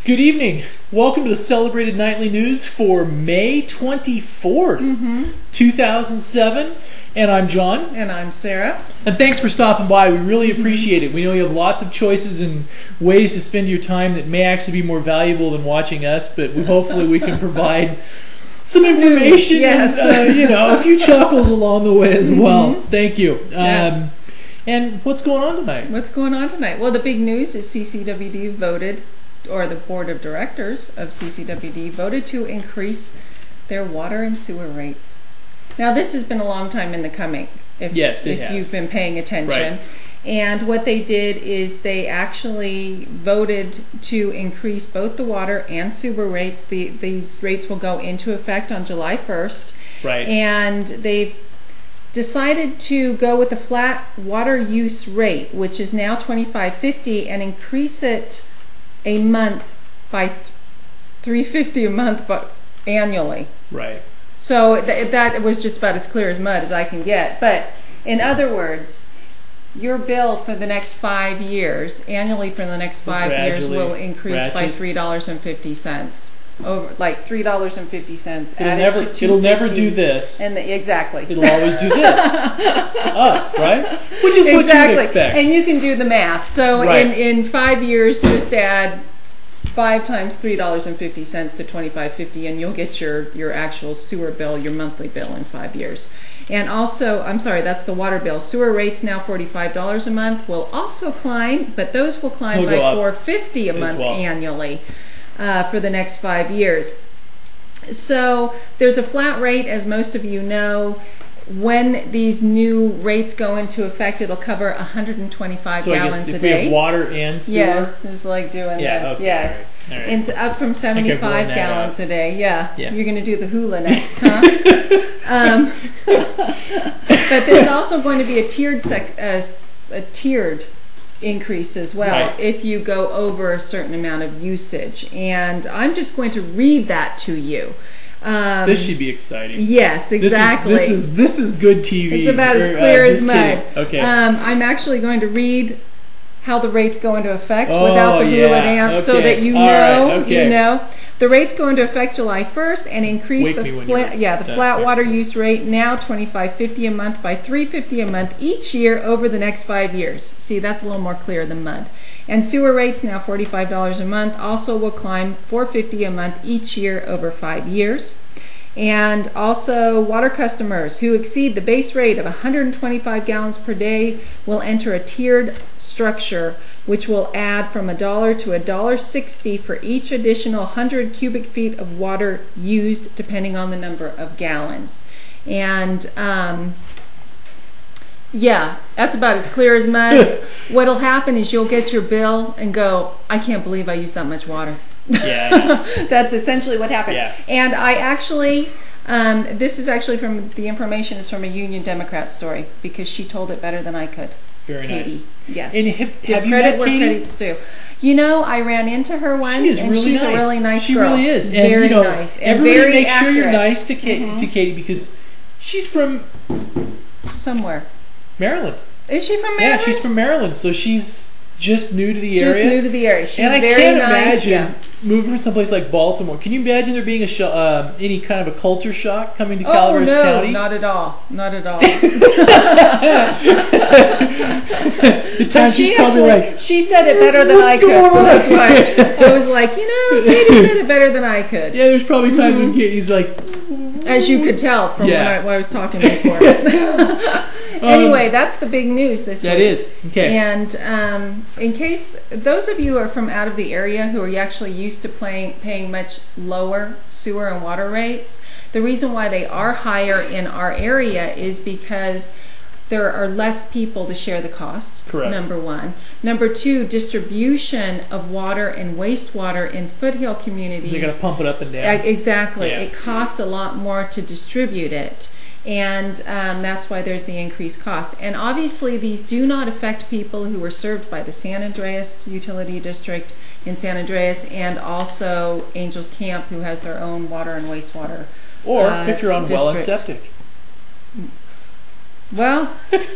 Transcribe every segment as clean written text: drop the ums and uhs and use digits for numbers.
Good evening. Welcome to the celebrated nightly news for May 24th, 2007. And I'm John. And I'm Sarah. And thanks for stopping by. We really appreciate it. We know you have lots of choices and ways to spend your time that may actually be more valuable than watching us, but hopefully we can provide some information yes. and a few chuckles along the way as well. Thank you. And what's going on tonight? What's going on tonight? Well, the big news is CCWD voted, or the board of directors of CCWD voted to increase their water and sewer rates. Now, this has been a long time in the coming, if you've been paying attention. Right. And what they did is they actually voted to increase both the water and sewer rates. These rates will go into effect on July 1st. Right. And they've decided to go with a flat water use rate, which is now $25.50, and increase it a month by $3.50 a month, but annually. Right. So that was just about as clear as mud as I can get. But in other words, your bill for the next 5 years, annually for the next 5 years, will increase by $3.50. Over like $3.50 added to $2.50. It'll never do this. And exactly. It'll always do this. Up, right? Which is what you would expect. And you can do the math. So in 5 years, just add 5 times $3.50 to $25.50, and you'll get your actual sewer bill, your monthly bill in 5 years. And also, I'm sorry, that's the water bill. Sewer rates now $45 a month will also climb, but those will climb by $4.50 a month annually. For the next 5 years. So there's a flat rate, as most of you know. When these new rates go into effect, it'll cover 125 gallons a day. We have water and sewer. Yes, it's like doing this. Okay, yes, all right. It's up from 75 gallons a day. Yeah, you're going to do the hula next, huh? But there's also going to be a tiered increase as well if you go over a certain amount of usage, and I'm just going to read that to you. This should be exciting. Yes, exactly. This is good TV. It's about as clear as mud. Okay. I'm actually going to read how the rates go into effect without the hula dance, so that you know. The rates go into effect July 1st and increase the flat water use rate, now $25.50 a month, by $3.50 a month each year over the next 5 years. See, that's a little more clear than mud. And sewer rates, now $45 a month, also will climb $4.50 a month each year over 5 years. And also, water customers who exceed the base rate of 125 gallons per day will enter a tiered structure, which will add from $1 to $1.60 for each additional 100 cubic feet of water used, depending on the number of gallons. And yeah, that's about as clear as mud. What'll happen is you'll get your bill and go, I can't believe I used that much water. Yeah. That's essentially what happened. Yeah. And I actually, this is actually from, the information is from a Union Democrat story, because she told it better than I could. Very Katie. nice. Yes. And have you met where Katie? credit's due. You know, I ran into her once, she's and really she's nice. a really nice she girl. Really is. And, very nice. And everybody very make accurate. sure you're nice to Katie, because she's from somewhere. Maryland. Is she from Maryland? Yeah, she's from Maryland, so she's just new to the area. Just new to the area. She's and I very can't nice. imagine moving from someplace like Baltimore. Can you imagine there being any kind of a culture shock coming to Calaveras County? Not at all. Not at all. She said it better than I could, so that's why I was like, Katie said it better than I could. Yeah, there's probably times when he's like, as you could tell from when I was talking before. Anyway, that's the big news this week. That is. Okay. And in case those of you are from out of the area who are actually used to paying much lower sewer and water rates, the reason why they are higher in our area is because there are less people to share the cost. Correct. Number one. Number two, distribution of water and wastewater in foothill communities. You're going to pump it up and down. Exactly. Yeah. It costs a lot more to distribute it. And that's why there's the increased cost. And obviously these do not affect people who are served by the San Andreas Utility District in San Andreas, and also Angels Camp, who has their own water and wastewater Or if you're on well and district. septic. Well,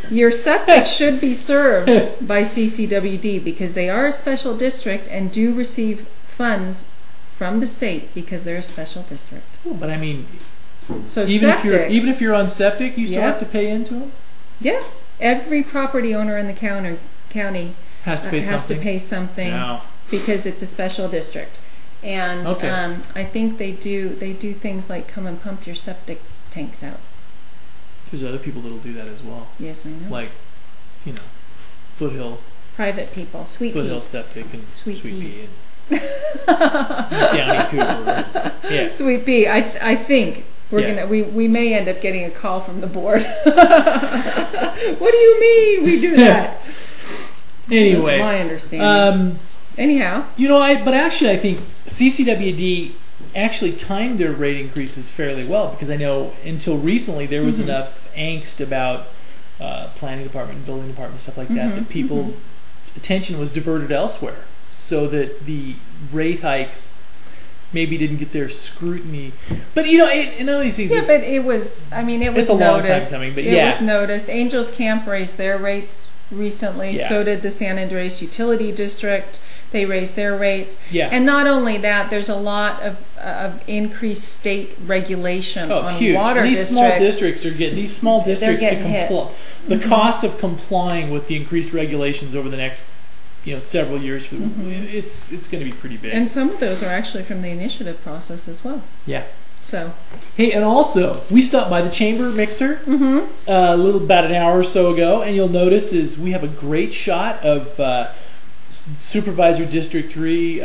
your septic should be served by CCWD because they are a special district and do receive funds from the state because they're a special district. Oh, but I mean, so even if you're on septic, you still have to pay into them? Yeah. Every property owner in the county has to pay something no. because it's a special district. And I think they do things like come and pump your septic tanks out. There's other people that'll do that as well. Yes, I know. Like, Foothill. Private people. Foothill Septic and Sweet Pea. And Downey Cooper. Yeah. Sweet Pea. I think we may end up getting a call from the board. What do you mean we do that? Anyway. That's my understanding. Anyhow. But actually I think CCWD actually timed their rate increases fairly well, because I know until recently there was enough angst about planning department, building department, stuff like that people attention was diverted elsewhere, so that the rate hikes maybe didn't get their scrutiny. But these things. Yeah, but it was. I mean, it was it's a noticed. long time coming. But it was noticed. Angels Camp raised their rates recently. Yeah. So did the San Andreas Utility District. They raised their rates. Yeah. And not only that, there's a lot of increased state regulation on huge. water districts. These small districts to comply. The cost of complying with the increased regulations over the next several years, it's going to be pretty big. And some of those are actually from the initiative process as well. Yeah. So. Hey, and also we stopped by the chamber mixer about an hour or so ago, and you'll notice is we have a great shot of Supervisor District 3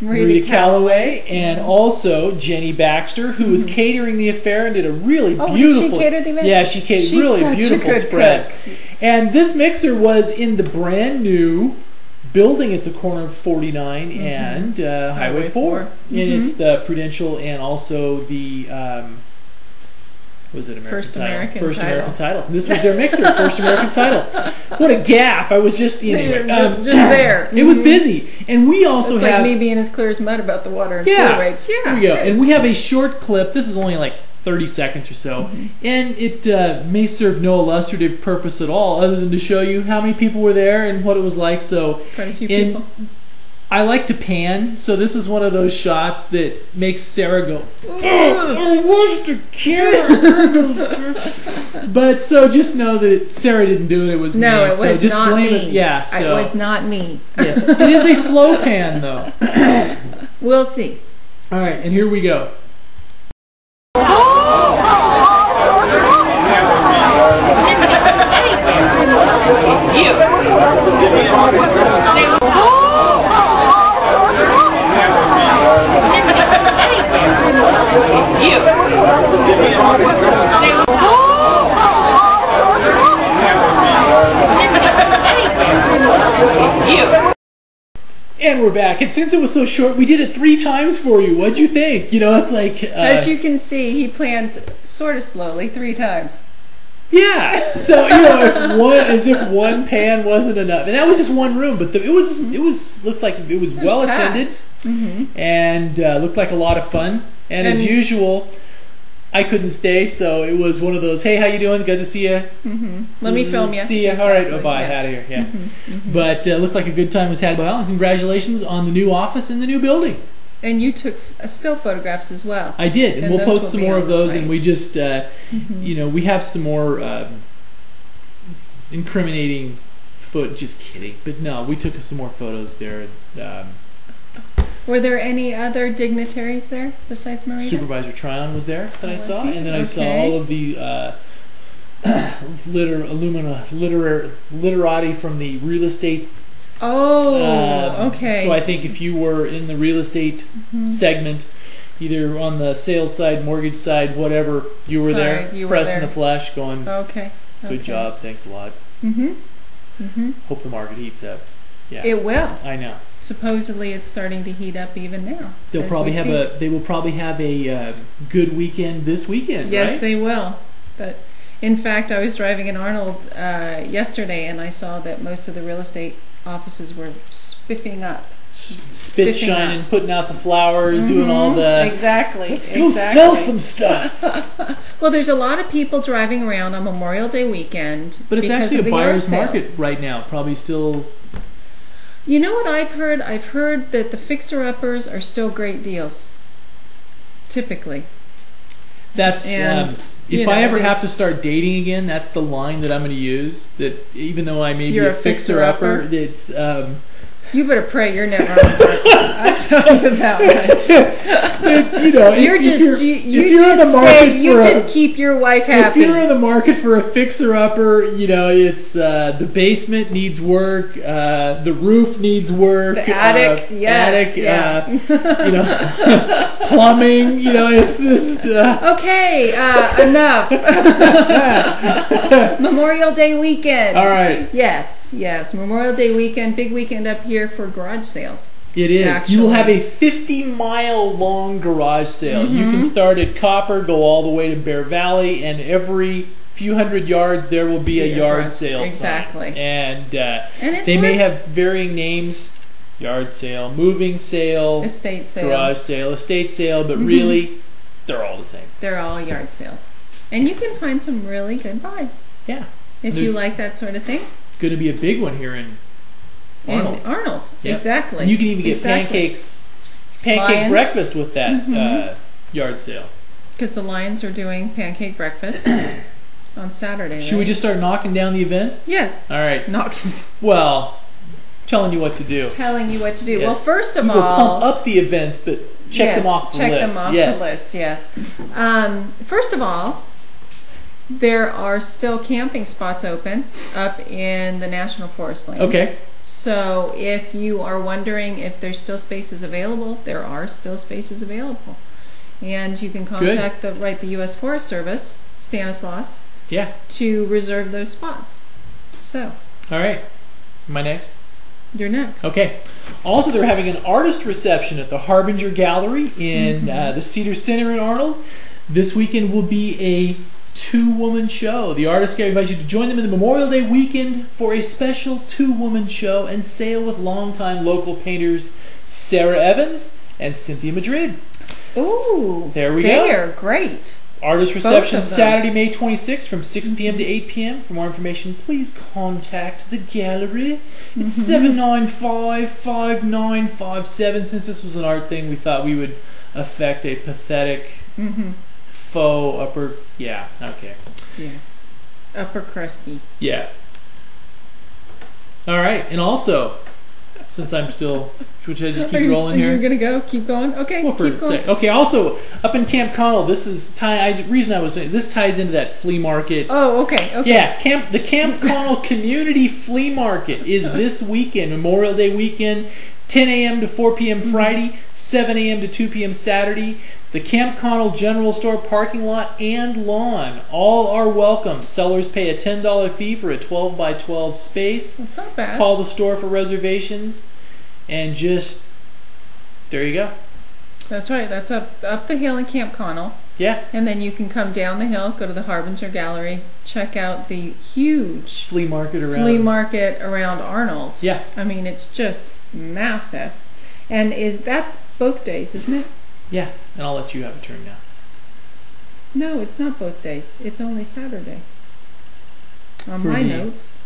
Marita Calloway and also Jenny Baxter, who was catering the affair and did a really beautiful. Did she cater the event? Yeah, she catered really beautiful spread. Cook. And this mixer was in the brand new building at the corner of 49 and Highway 4. And it's the Prudential and also the was it First American Title. This was their mixer, First American Title. What a gaffe! I was just just there. It was busy, and we also have like me being as clear as mud about the water and sewer rates. Yeah, there we go. And we have a short clip. This is only like 30 seconds or so, and it may serve no illustrative purpose at all, other than to show you how many people were there and what it was like. So, quite a few people. I like to pan, so this is one of those shots that makes Sarah go, I want to kill her. But so just know that Sarah didn't do it, it was me. No, it was just not blame me. It. Yeah, so. It was not me. Yes, it is a slow pan, though. We'll see. All right, and here we go. And we're back. And since it was so short, we did it 3 times for you. What'd you think? It's like... as you can see, he plans sort of slowly 3 times. Yeah. So, as if one pan wasn't enough. And that was just one room, but it was looks like it was well attended and looked like a lot of fun. And as usual, I couldn't stay, so it was one of those, hey, how you doing? Good to see you. Let me film you. See you. Exactly. All right. Oh, bye. Out of here. Yeah. But looked like a good time was had. Well, and congratulations on the new office in the new building. And you took still photographs as well. I did, and we'll post some more of those. And we just, we have some more incriminating footage. Just kidding, but no, we took some more photos there. Were there any other dignitaries there besides Marita? Supervisor Tryon was there that I saw, and then I saw all of the literati from the real estate. Oh, okay. So I think if you were in the real estate segment, either on the sales side, mortgage side, whatever, you were there, pressing the flesh, going, okay, good job, thanks a lot. Hope the market heats up. Yeah, it will. I know. Supposedly, it's starting to heat up even now. They will probably have a good weekend this weekend. Yes, right? they will. But in fact, I was driving in Arnold yesterday, and I saw that most of the real estate offices were spiffing up. Spit shining, putting out the flowers, doing all the... Exactly. Let's go sell some stuff. Well, there's a lot of people driving around on Memorial Day weekend. But it's actually a buyer's market right now. Probably still... You know what I've heard? I've heard that the fixer-uppers are still great deals. Typically. That's if I ever have to start dating again, that's the line that I'm going to use. That even though I may be a fixer-upper, it's you better pray you're never on the market. I tell you that much. You just keep your wife happy. If you're in the market for a fixer-upper, it's the basement needs work, the roof needs work, the attic, plumbing. It's just okay. Enough. Memorial Day weekend. All right. Yes. Memorial Day weekend, big weekend up here for garage sales. It is. Actually. You will have a 50-mile long garage sale. Mm-hmm. You can start at Copper, go all the way to Bear Valley, and every few hundred yards there will be a yard sale exactly. sign. And they may have varying names: yard sale, moving sale, estate sale, garage sale, estate sale, but really they're all the same. They're all yard sales. And you can find some really good buys. Yeah. If you like that sort of thing. Going to be a big one here in Arnold. Yep. Exactly. And you can even get pancake breakfast with that yard sale. Because the Lions are doing pancake breakfast on Saturday. Should we just start knocking down the events? Yes. All right. Knocking. Well, telling you what to do. Telling you what to do. Yes. Well, first of all, we'll pump up the events, but check them off the list. Check them off the list. Yes. First of all, there are still camping spots open up in the National Forest Lane. Okay. So if you are wondering if there's still spaces available, there are still spaces available. And you can contact the U.S. Forest Service, Stanislaus, to reserve those spots. So. All right. Am I next? You're next. Okay. Also, they're having an artist reception at the Harbinger Gallery in the Cedar Center in Arnold. This weekend will be a 2-woman show. The Artist Gallery invites you to join them in the Memorial Day weekend for a special 2-woman show and sale with longtime local painters Sarah Evans and Cynthia Madrid. Ooh, there we go. They are great. Artist reception Saturday, May 26th from 6 p.m. to 8 p.m. For more information, please contact the gallery. It's 795-5957. Since this was an art thing, we thought we would affect a pathetic faux upper... Yeah, okay. Yes. Upper crusty. Yeah. All right, and also... Since I'm still, should I just keep rolling here? You're gonna go, keep going. Okay, well, keep going. Okay. Also, up in Camp Connell, this is reason I was saying this ties into that flea market. Oh, okay. Yeah, the Camp Connell Community Flea Market is this weekend, Memorial Day weekend, 10 a.m. to 4 p.m. Friday, 7 a.m. to 2 p.m. Saturday. The Camp Connell General Store parking lot and lawn, all are welcome. Sellers pay a $10 fee for a 12 by 12 space. That's not bad. Call the store for reservations, and there you go. That's right. That's up the hill in Camp Connell. Yeah. And then you can come down the hill, go to the Harbinger Gallery, check out the huge flea market around Arnold. Yeah. I mean, it's just massive. And that's both days, isn't it? Yeah, and I'll let you have a turn now. No, it's not both days. It's only Saturday. On my notes.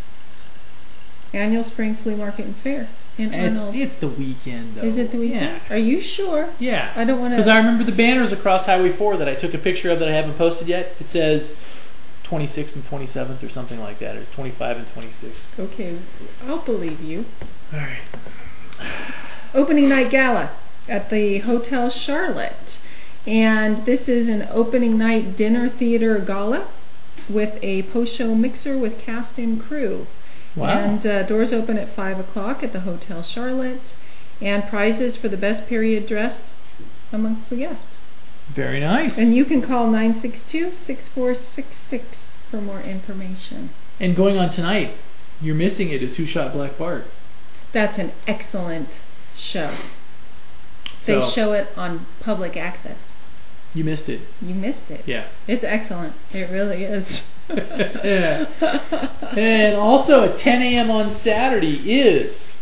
Annual Spring Flea Market and Fair in Arnold. It's the weekend, though. Is it the weekend? Yeah. Are you sure? Yeah. I don't want to... Because I remember the banners across Highway 4 that I took a picture of that I haven't posted yet. It says 26th and 27th or something like that. Or 25 and 26th. Okay, I'll believe you. All right. Opening night gala at the Hotel Charlotte, and this is an opening night dinner theater gala with a post-show mixer with cast and crew. Wow. And doors open at 5 o'clock at the Hotel Charlotte, and prizes for the best period dressed amongst the guests. Very nice. And you can call 962-6466 for more information. And going on tonight, you're missing it, is Who Shot Black Bart? That's an excellent show. They show it on public access. You missed it. You missed it. Yeah. It's excellent. It really is. Yeah. And also at 10 a.m. on Saturday is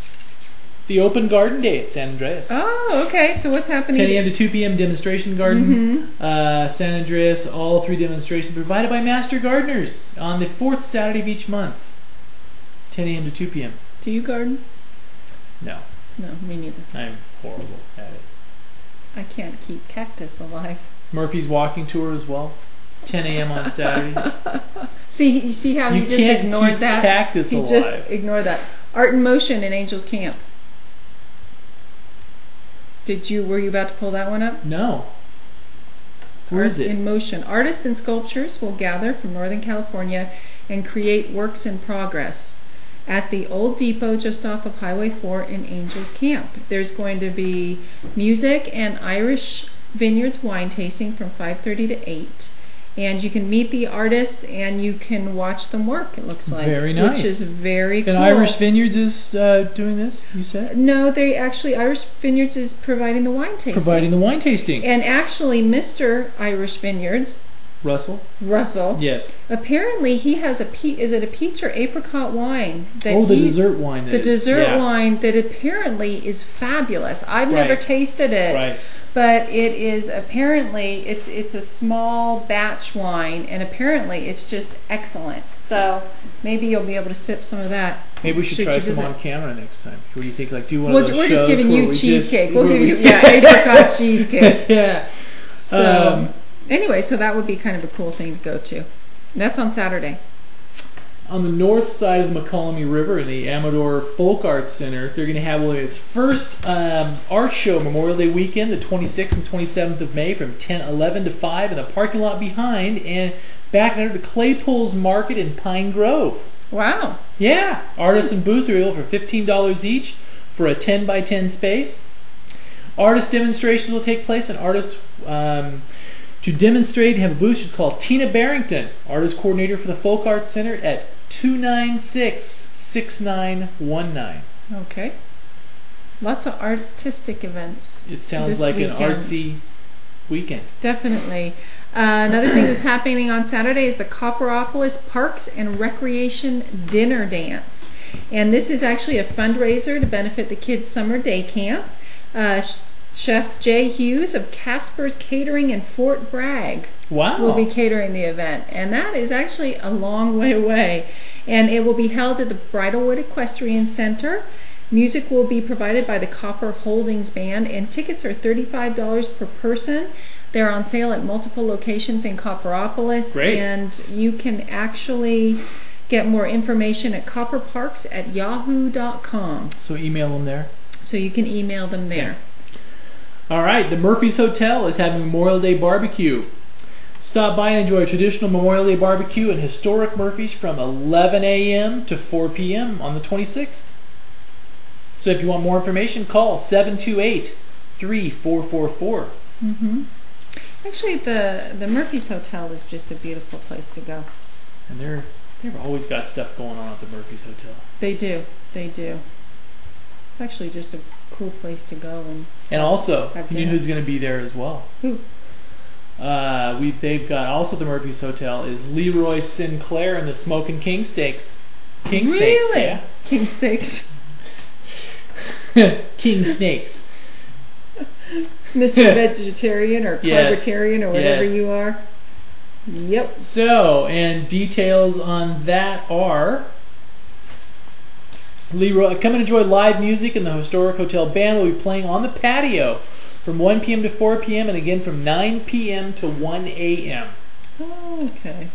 the Open Garden Day at San Andreas. Oh, okay. So what's happening? 10 a.m. to 2 p.m. demonstration garden. San Andreas, all 3 demonstrations provided by Master Gardeners on the 4th Saturday of each month. 10 a.m. to 2 p.m. Do you garden? No. No, me neither. I'm horrible at it. I can't keep cactus alive. Murphy's walking tour as well. 10 a.m. on Saturday. You see how he just ignored that? Cactus alive. He just ignored that. Art in Motion in Angels Camp. Were you about to pull that one up? No. Where is it? In Motion. Artists and sculptors will gather from Northern California and create works in progress at the Old Depot just off of Highway 4 in Angels Camp. There's going to be music and Irish Vineyards wine tasting from 5:30 to 8. And you can meet the artists and you can watch them work, it looks like. Very nice. Which is very cool. And Irish Vineyards is doing this, you said? No, Irish Vineyards is providing the wine tasting. Providing the wine tasting. And actually, Mr. Irish Vineyards, Russell, yes. Apparently, he has is it a peach or apricot wine? The dessert wine. The dessert wine that apparently is fabulous. I've never tasted it. Right. But it is apparently, it's a small batch wine, and apparently it's just excellent. So maybe you'll be able to sip some of that. Maybe we should try some on camera next time. What do you think? Like, do one of those We're shows just giving you cheesecake. We'll give you apricot cheesecake. Yeah. So anyway, so that would be kind of a cool thing to go to. That's on Saturday. On the north side of the McCollum River in the Amador Folk Arts Center, they're going to have its first art show Memorial Day weekend, the 26th and 27th of May from 11 to 5 in the parking lot behind and back under the Claypool's Market in Pine Grove. Wow. Yeah. Artists and booths are available for $15 each for a 10 by 10 space. Artist demonstrations will take place, and artists to demonstrate and have a booth should call Tina Barrington, artist coordinator for the Folk Arts Center, at 296-6919. Okay. Lots of artistic events. It sounds like an artsy weekend. Definitely. Another thing that's happening on Saturday is the Copperopolis Parks and Recreation Dinner Dance. And this is actually a fundraiser to benefit the kids' summer day camp. Chef Jay Hughes of Casper's Catering in Fort Bragg will be catering the event. And that is actually a long way away. And it will be held at the Bridlewood Equestrian Center. Music will be provided by the Copper Holdings Band, and tickets are $35 per person. They're on sale at multiple locations in Copperopolis. Great. And you can actually get more information at copperparks@yahoo.com. So email them there? So you can email them there. Okay. All right, the Murphy's Hotel is having Memorial Day barbecue. Stop by and enjoy a traditional Memorial Day barbecue in historic Murphy's from 11 a.m. to 4 p.m. on the 26th. So if you want more information, call 728-3444. Mm-hmm. Actually, the Murphy's Hotel is just a beautiful place to go. And they've always got stuff going on at the Murphy's Hotel. They do. They do. It's actually just a cool place to go and also you know who's going to be there as well. Who? They've got also the Murphy's Hotel is Leroy Sinclair and the Smokin' King Steaks. King Steaks, yeah. King Steaks. King Snakes. Mr. Vegetarian or Carbatarian or whatever you are. Yep. So, and details on that are Leroy, come and enjoy live music, and the Historic Hotel Band will be playing on the patio from 1 p.m. to 4 p.m. and again from 9 p.m. to 1 a.m. Oh, okay.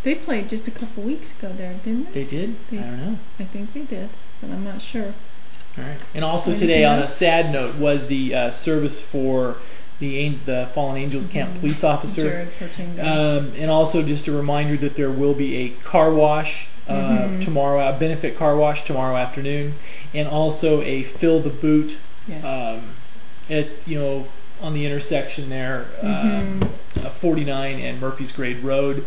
They played just a couple weeks ago there, didn't they? They did? I don't know. I think they did, but I'm not sure. All right. And also today, on a sad note, was the service for the Fallen Angels Camp police officer. And also just a reminder that there will be a car wash tomorrow, a benefit car wash tomorrow afternoon, and also a fill the boot at on the intersection there, 49 and Murphy's Grade Road.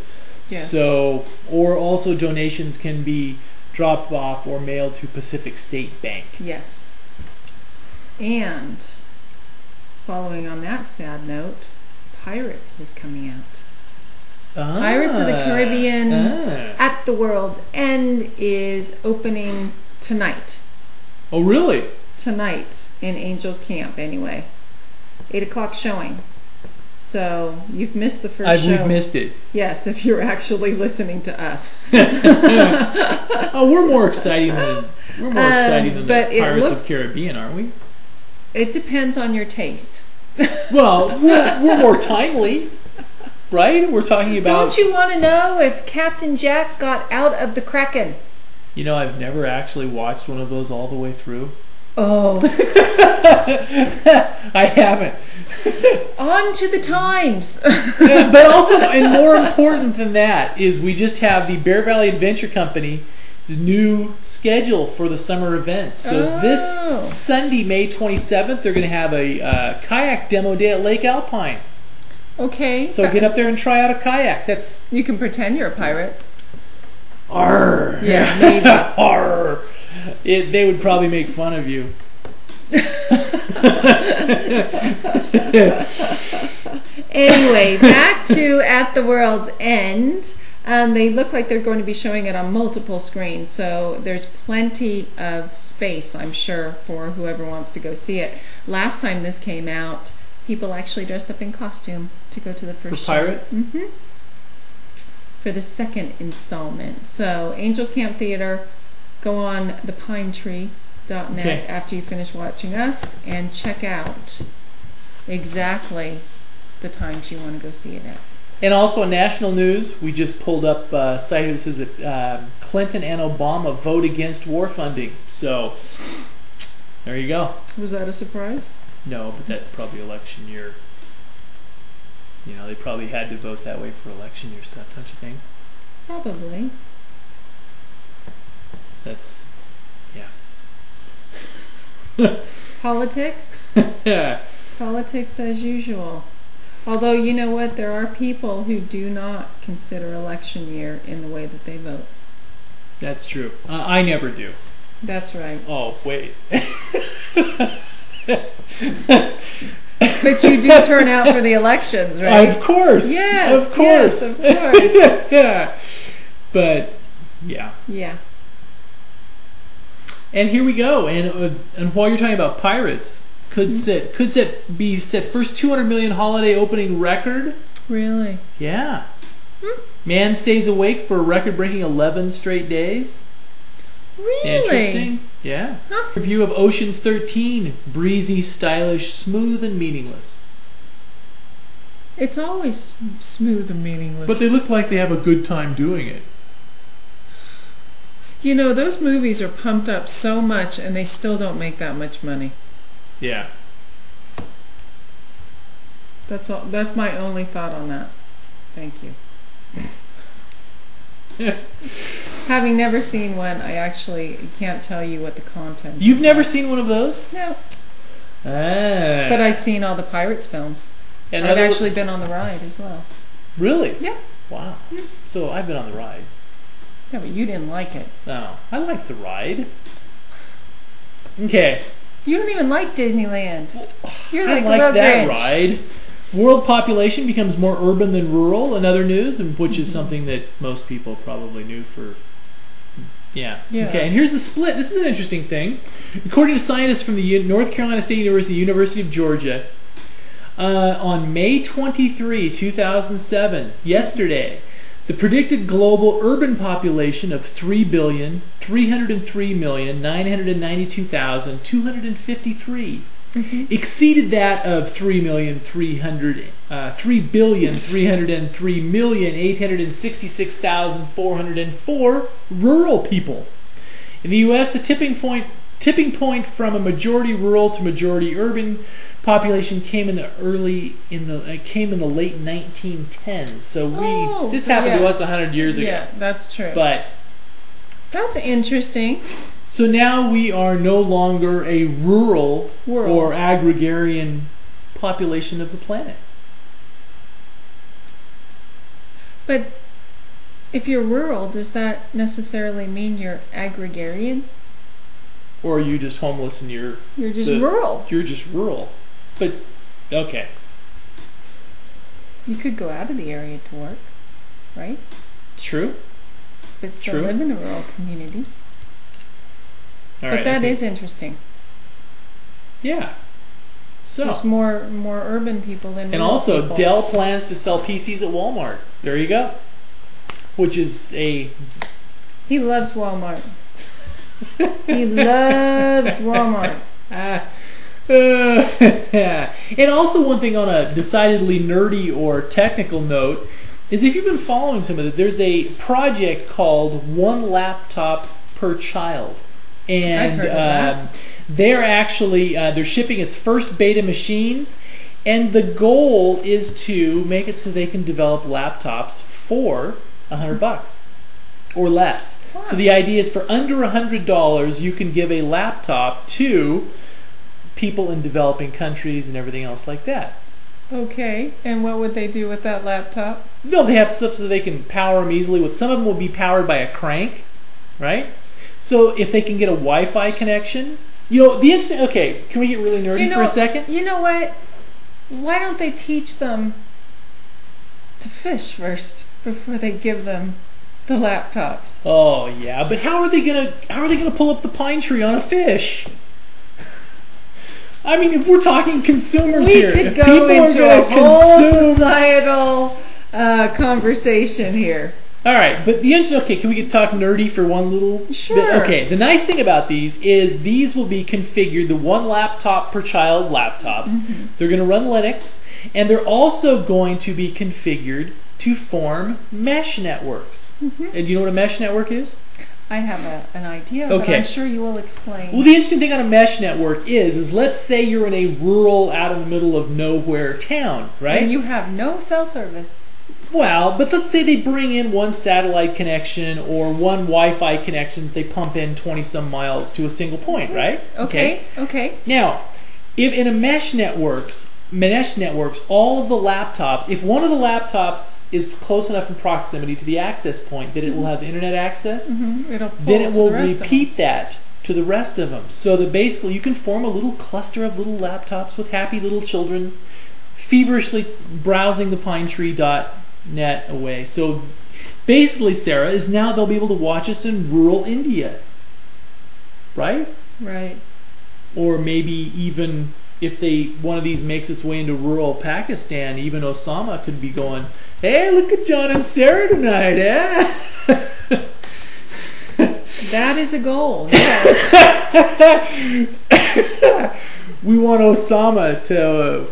Yes. So, or also donations can be dropped off or mailed to Pacific State Bank. Yes. And following on that sad note, Pirates is coming out. Pirates of the Caribbean at the World's End is opening tonight. Oh, really? Tonight in Angels Camp, anyway. 8 o'clock showing. So you've missed the first show. We've missed it. Yes, if you're actually listening to us. Oh, we're more exciting We're more exciting than the Pirates of the Caribbean, aren't we? It depends on your taste. Well, we're more timely, right? We're talking about... Don't you want to know if Captain Jack got out of the Kraken? You know, I've never actually watched one of those all the way through. Oh. I haven't. On to the times. But also, and more important than that, is we just have the Bear Valley Adventure Company's new schedule for the summer events. So this Sunday, May 27th, they're going to have a kayak demo day at Lake Alpine. Okay. So get up there and try out a kayak. You can pretend you're a pirate. Arr. Yeah, maybe. Arr. They would probably make fun of you. Anyway, back to At the World's End. They look like they're going to be showing it on multiple screens, so there's plenty of space, I'm sure, for whoever wants to go see it. Last time this came out, people actually dressed up in costume to go to the first show. For pirates? Mm-hmm. For the second installment. So, Angels Camp Theater, go on thepinetree.net after you finish watching us and check out exactly the times you want to go see it at. And also in national news, we just pulled up a site that says that Clinton and Obama vote against war funding. So, there you go. Was that a surprise? No, but that's probably election year. You know, they probably had to vote that way for election year stuff, don't you think? Probably. That's, yeah. Politics? Yeah. Politics as usual. Although, you know what? There are people who do not consider election year in the way that they vote. That's true. I never do. That's right. Oh, wait. But you do turn out for the elections, right? Of course. Yes. Of course. Yes, of course. Yeah. But, yeah. Yeah. And here we go. And while you're talking about pirates, could set first 200 million holiday opening record. Really? Yeah. Man stays awake for a record-breaking 11 straight days. Really? Interesting. Yeah. Huh. Review of Ocean's 13. Breezy, stylish, smooth, and meaningless. It's always smooth and meaningless. But they look like they have a good time doing it. You know, those movies are pumped up so much and they still don't make that much money. Yeah. That's all. That's my only thought on that. Thank you. Having never seen one, I actually can't tell you what the content is. You've never seen one of those? No. Ah. But I've seen all the Pirates films. And I've actually been on the ride as well. Really? Yeah. Wow. So I've been on the ride. Yeah, but you didn't like it. No. I like the ride. Okay. You don't even like Disneyland. You're like I like that Grinch. ride. World population becomes more urban than rural in other news, and which is something that most people probably knew for... Yeah. Yes. Okay, and here's the split. This is an interesting thing. According to scientists from the North Carolina State University, University of Georgia, on May 23, 2007, yesterday, the predicted global urban population of 3,303,992,253 exceeded that of 3,303,866,404 rural people. In the U.S., the tipping point from a majority rural to majority urban population came in the late 1910s. So this happened to us 100 years ago. Yeah, that's true. But that's interesting. So now we are no longer a rural or agrarian population of the planet. But if you're rural, does that necessarily mean you're agrarian? Or are you just homeless and you're just rural? You're just rural. But, okay. You could go out of the area to work, right? True. But still live in a rural community. All but right, that is interesting. Yeah. So there's more urban people than rural and also people. Dell plans to sell PCs at Walmart. There you go. Which is a... He loves Walmart. He loves Walmart. And also one thing on a decidedly nerdy or technical note is if you've been following some of it, there's a project called One Laptop Per Child. And I've heard of that. they're actually, they're shipping its first beta machines, and the goal is to make it so they can develop laptops for $100 or less. Wow. So the idea is for under $100, you can give a laptop to people in developing countries and everything else like that. Okay, and what would they do with that laptop? No, they have stuff so they can power them easily. With some of them will be powered by a crank, right? So if they can get a Wi-Fi connection, the instant. Okay, can we get really nerdy for a second? You know what? Why don't they teach them to fish first before they give them the laptops? Oh yeah, but how are they gonna pull up the pine tree on a fish? I mean, if we're talking consumers here, we could go into a whole societal conversation here. All right, but okay, can we talk nerdy for one little Sure. bit? Okay, the nice thing about these is these will be configured, the one laptop per child laptops. Mm-hmm. They're going to run Linux, and they're also going to be configured to form mesh networks. Mm-hmm. And do you know what a mesh network is? I have an idea, okay. But I'm sure you will explain. Well, the interesting thing on a mesh network is let's say you're in a rural, out in the middle of nowhere town, right? And you have no cell service. Well, but let's say they bring in one satellite connection or one Wi-Fi connection that they pump in 20-some miles to a single point, right? Okay. Now, if in a mesh networks, all of the laptops, if one of the laptops is close enough in proximity to the access point that it will have internet access, then it will repeat that to the rest of them. So that basically you can form a little cluster of little laptops with happy little children feverishly browsing the pinetree.net away. So basically, Sarah, is now they'll be able to watch us in rural India. Right? Right. Or maybe even if one of these makes its way into rural Pakistan, even Osama could be going, hey, look at John and Sarah tonight, eh? That is a goal, yes. We want Osama to...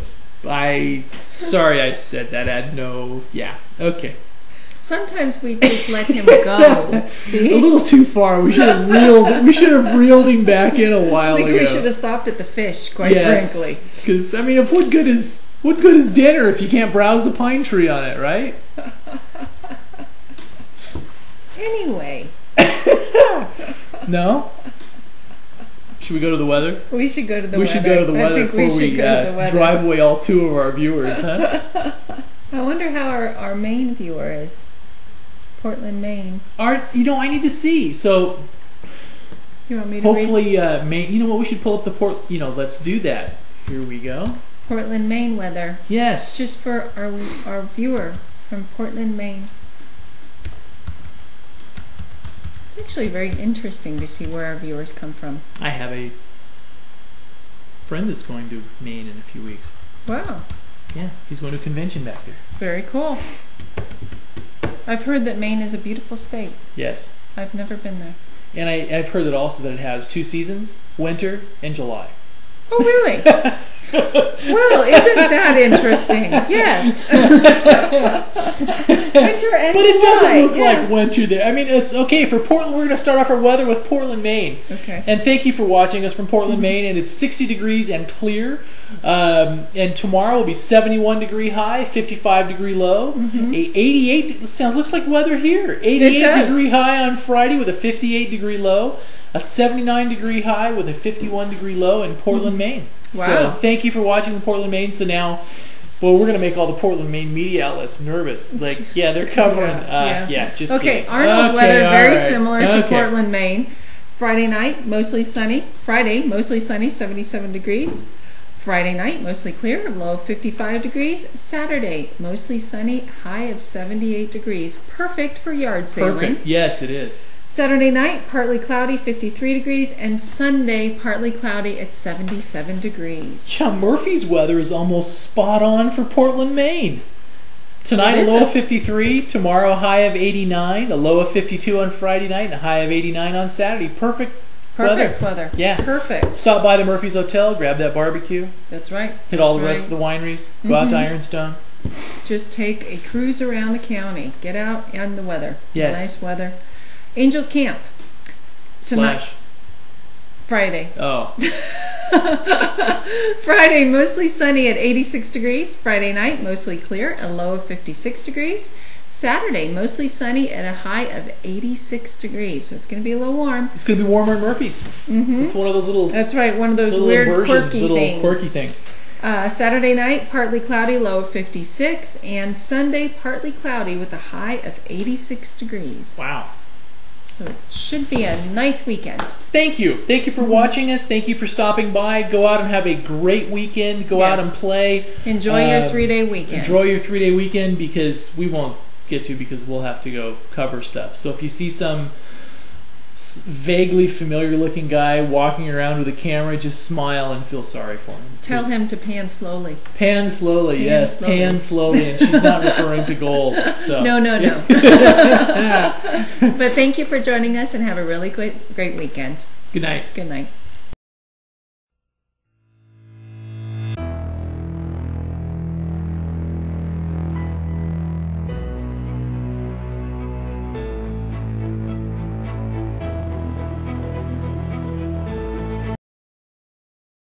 Sorry I said that. Okay. Sometimes we just let him go. See? A little too far. We should have reeled him back in a while ago. I think we should have stopped at the fish, quite frankly. Because I mean, what good is dinner if you can't browse the pine tree on it, right? Anyway. No? Should we go to the weather? We should go to the weather. We should go to the weather before we drive away all two of our viewers, huh? I wonder how our Maine viewer is. Portland, Maine. I need to see. So you want me to hopefully Maine. You know what? We should pull up the let's do that. Here we go. Portland, Maine weather. Yes. Just for our viewer from Portland, Maine. It's actually very interesting to see where our viewers come from. I have a friend that's going to Maine in a few weeks. Wow. Yeah, he's going to a convention back there. Very cool. I've heard that Maine is a beautiful state. Yes. I've never been there. And I've heard also that it has 2 seasons, winter and July. Oh, really? Well, isn't that interesting? Yes. Winter and but July. It doesn't look like winter there. I mean, it's okay. For Portland, we're going to start off our weather with Portland, Maine. Okay. And thank you for watching us from Portland, Maine. And it's 60 degrees and clear. And tomorrow will be 71 degree high, 55 degree low. 88 looks like weather here. 88 degree high on Friday with a 58 degree low. A 79 degree high with a 51 degree low in Portland, Maine. Wow. So thank you for watching the Portland, Maine. So now, well, we're going to make all the Portland, Maine media outlets nervous. Like, yeah, they're covering. Just okay. kidding. Arnold weather very right. similar to Portland, Maine. Friday night mostly sunny. Friday mostly sunny, 77 degrees. Friday night mostly clear, low of 55 degrees. Saturday mostly sunny, high of 78 degrees. Perfect for yard sailing. Perfect. Yes, it is. Saturday night, partly cloudy, 53 degrees, and Sunday, partly cloudy at 77 degrees. Yeah, Murphy's weather is almost spot on for Portland, Maine. Tonight, a low of 53. Tomorrow, a high of 89. A low of 52 on Friday night, and a high of 89 on Saturday. Perfect Perfect weather. Yeah. Perfect. Stop by the Murphy's Hotel, grab that barbecue. That's right. Hit all the rest of the wineries. Go out to Ironstone. Just take a cruise around the county. Get out in the weather. Yes. Nice weather. Angels Camp. Tonight. Friday. Oh. Friday, mostly sunny at 86 degrees. Friday night, mostly clear, a low of 56 degrees. Saturday, mostly sunny at a high of 86 degrees. So it's going to be a little warm. It's going to be warmer in Murphy's. It's one of those little... That's right, one of those weird quirky things. Saturday night, partly cloudy, low of 56. And Sunday, partly cloudy with a high of 86 degrees. Wow. So it should be a nice weekend. Thank you. Thank you for watching us. Thank you for stopping by. Go out and have a great weekend. Go out and play. Enjoy your 3-day weekend. Enjoy your 3-day weekend, because we won't get to, because we'll have to go cover stuff. So if you see some vaguely familiar looking guy walking around with a camera, just smile and feel sorry for him. Tell him to pan slowly. Pan slowly, yes. Pan slowly. And she's not referring to gold. So. No. But thank you for joining us, and have a really great weekend. Good night. Good night.